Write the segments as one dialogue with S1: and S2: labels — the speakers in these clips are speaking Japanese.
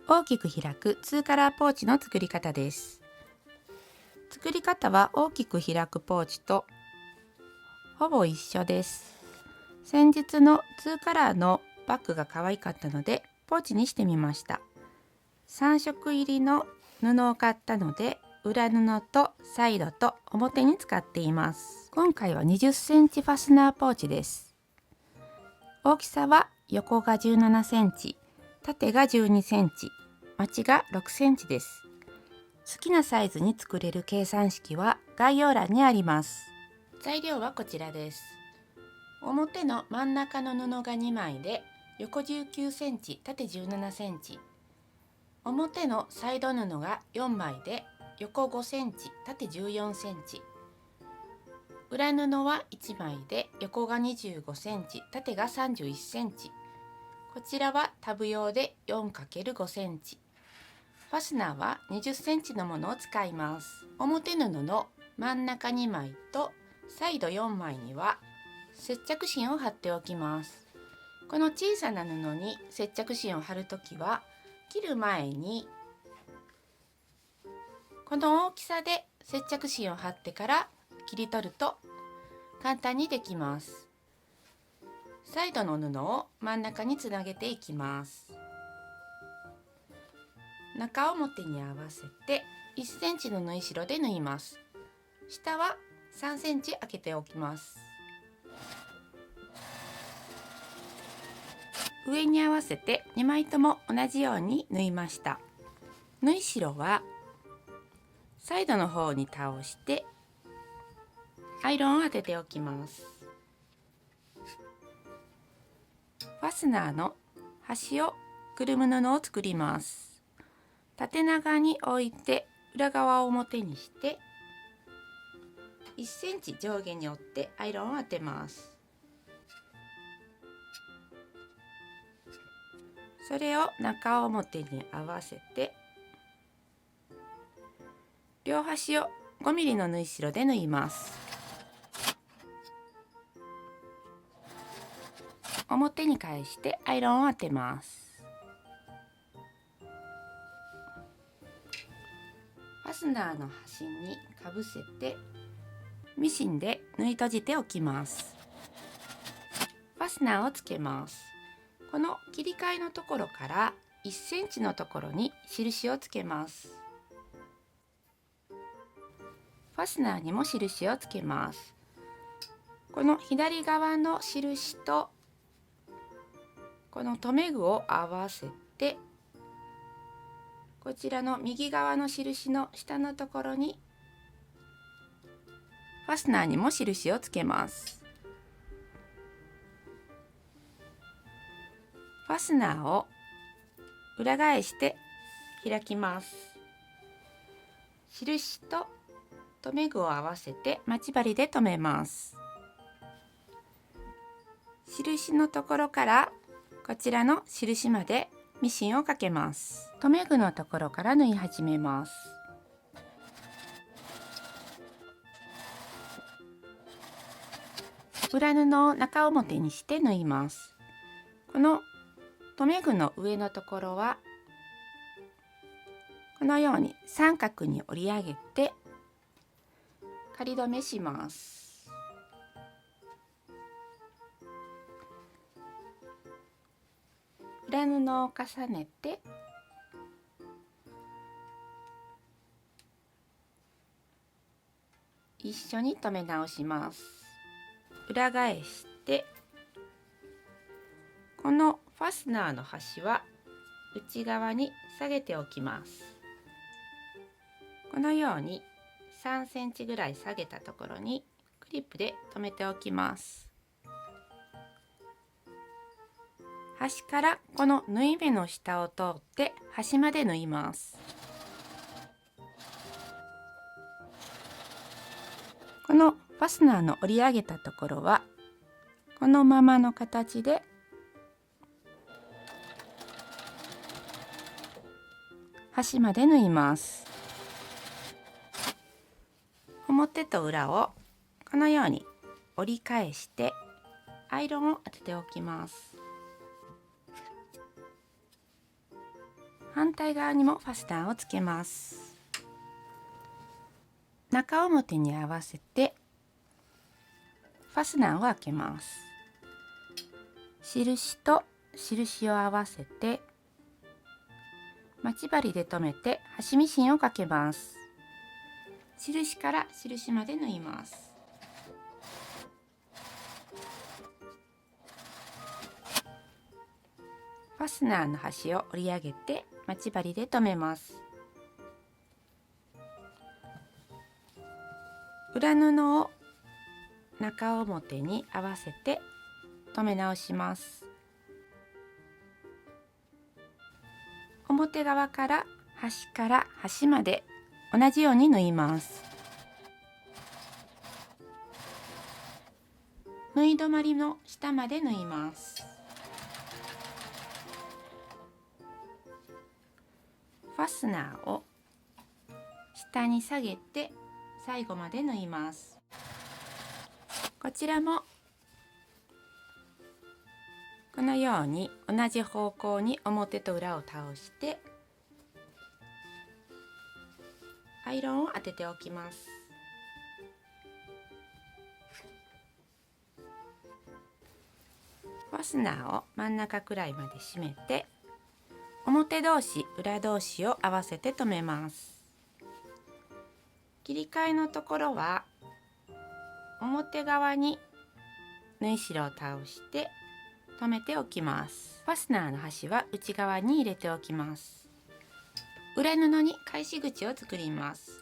S1: 大きく開く2カラーポーチの作り方です。作り方は大きく開くポーチとほぼ一緒です。先日の2カラーのバッグが可愛かったのでポーチにしてみました。3色入りの布を買ったので裏布とサイドと表に使っています。今回は20センチファスナーポーチです。大きさは横が17センチ、縦が12センチ、待ちが6センチです。好きなサイズに作れる計算式は概要欄にあります。材料はこちらです。表の真ん中の布が2枚で横19センチ、縦17センチ。表のサイド布が4枚で横5センチ、縦14センチ。裏布は1枚で横が25センチ、縦が31センチ。こちらはタブ用で 4×5 センチ。ファスナーは20センチのものを使います。表布の真ん中2枚とサイド4枚には接着芯を貼っておきます。この小さな布に接着芯を貼るときは切る前にこの大きさで接着芯を貼ってから切り取ると簡単にできます。サイドの布を真ん中につなげていきます。中表に合わせて1センチの縫い代で縫います。下は3センチ開けておきます。上に合わせて2枚とも同じように縫いました。縫い代はサイドの方に倒してアイロンを当てておきます。ファスナーの端をくるむ布を作ります。縦長に置いて裏側を表にして1センチ上下に折ってアイロンを当てます。それを中表に合わせて両端を5ミリの縫い代で縫います。表に返してアイロンを当てます。ファスナーの端にかぶせてミシンで縫い閉じておきます。ファスナーをつけます。この切り替えのところから1センチのところに印をつけます。ファスナーにも印をつけます。この左側の印とこの留め具を合わせてこちらの右側の印の下のところにファスナーにも印をつけます。ファスナーを裏返して開きます。印と留め具を合わせて待ち針で留めます。印のところからこちらの印までミシンをかけます。留め具のところから縫い始めます。裏布を中表にして縫います。この留め具の上のところはこのように三角に折り上げて仮留めします。裏布を重ねて一緒に留め直します。裏返してこのファスナーの端は内側に下げておきます。このように3センチぐらい下げたところにクリップで留めておきます。端からこの縫い目の下を通って端まで縫います。このファスナーの折り上げたところはこのままの形で端まで縫います。表と裏をこのように折り返してアイロンを当てておきます。反対側にもファスナーをつけます。中表に合わせてファスナーを開けます。印と印を合わせて待ち針で留めて端ミシンをかけます。印から印まで縫います。ファスナーの端を折り上げて待ち針で留めます。裏布を中表に合わせて留め直します。表側から端まで同じように縫います。縫い止まりの下まで縫います。ファスナーを下に下げて最後まで縫います。こちらもこのように同じ方向に表と裏を倒してアイロンを当てておきます。ファスナーを真ん中くらいまで締めて表同士裏同士を合わせて留めます。切り替えのところは表側に縫い代を倒して留めておきます。ファスナーの端は内側に入れておきます。裏布に返し口を作ります。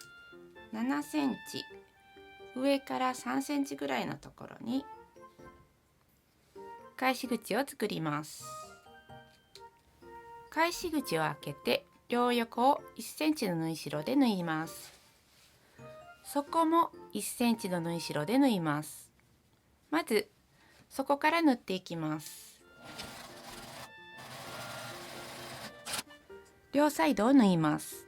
S1: 7センチ、上から3センチぐらいのところに返し口を作ります。返し口を開けて両横を1センチの縫い代で縫います。底も1センチの縫い代で縫います。まず底から縫っていきます。両サイドを縫います。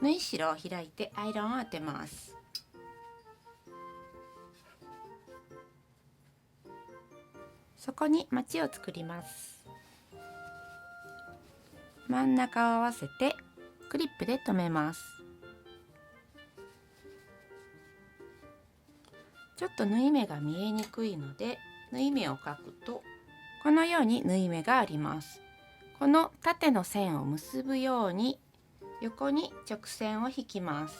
S1: 縫い代を開いてアイロンを当てます。そこにまちを作ります。真ん中を合わせてクリップで留めます。ちょっと縫い目が見えにくいので縫い目を描くとこのように縫い目があります。この縦の線を結ぶように横に直線を引きます。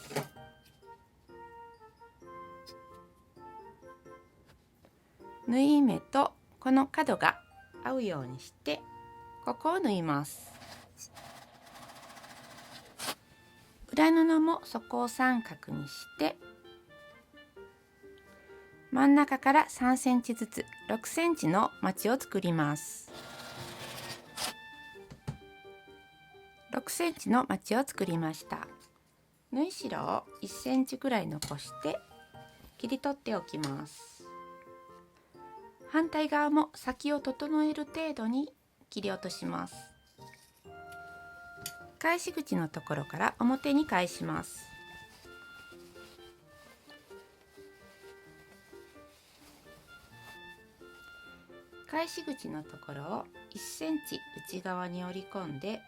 S1: 縫い目とこの角が合うようにしてここを縫います。裏布も底を三角にして真ん中から3センチずつ6センチのまちを作ります。6センチのまちを作りました。縫い代を1センチくらい残して切り取っておきます。反対側も先を整える程度に切り落とします。返し口のところから表に返します。返し口のところを1センチ内側に折り込んで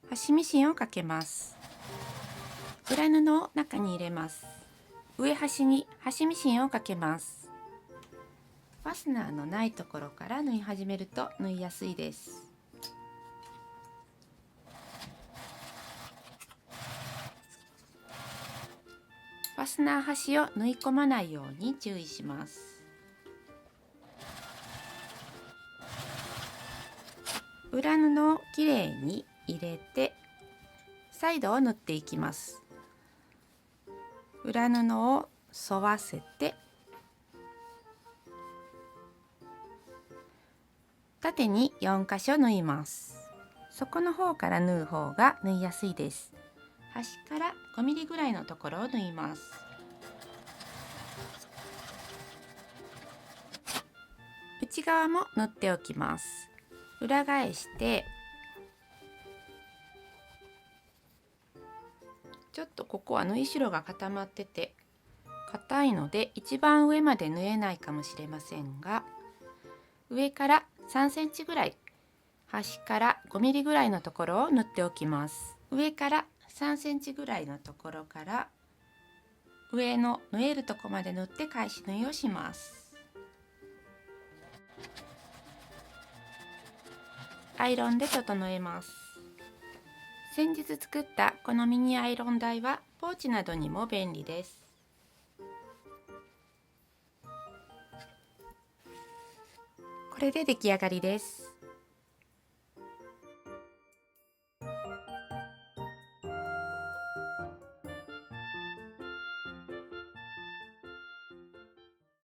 S1: 端ミシンをかけます。裏布を中に入れます。上端に端ミシンをかけます。ファスナーのないところから縫い始めると縫いやすいです。ファスナー端を縫い込まないように注意します。裏布をきれいに入れてサイドを縫っていきます。裏布を沿わせて縦に4箇所縫います。底の方から縫う方が縫いやすいです。端から5ミリぐらいのところを縫います。内側も縫っておきます。裏返してちょっとここは縫い代が固まってて硬いので一番上まで縫えないかもしれませんが、上から3センチぐらい、端から5ミリぐらいのところを縫っておきます。上から3センチぐらいのところから上の縫えるとこまで縫って返し縫いをします。アイロンで整えます。先日作ったこのミニアイロン台はポーチなどにも便利です。これで出来上がりです。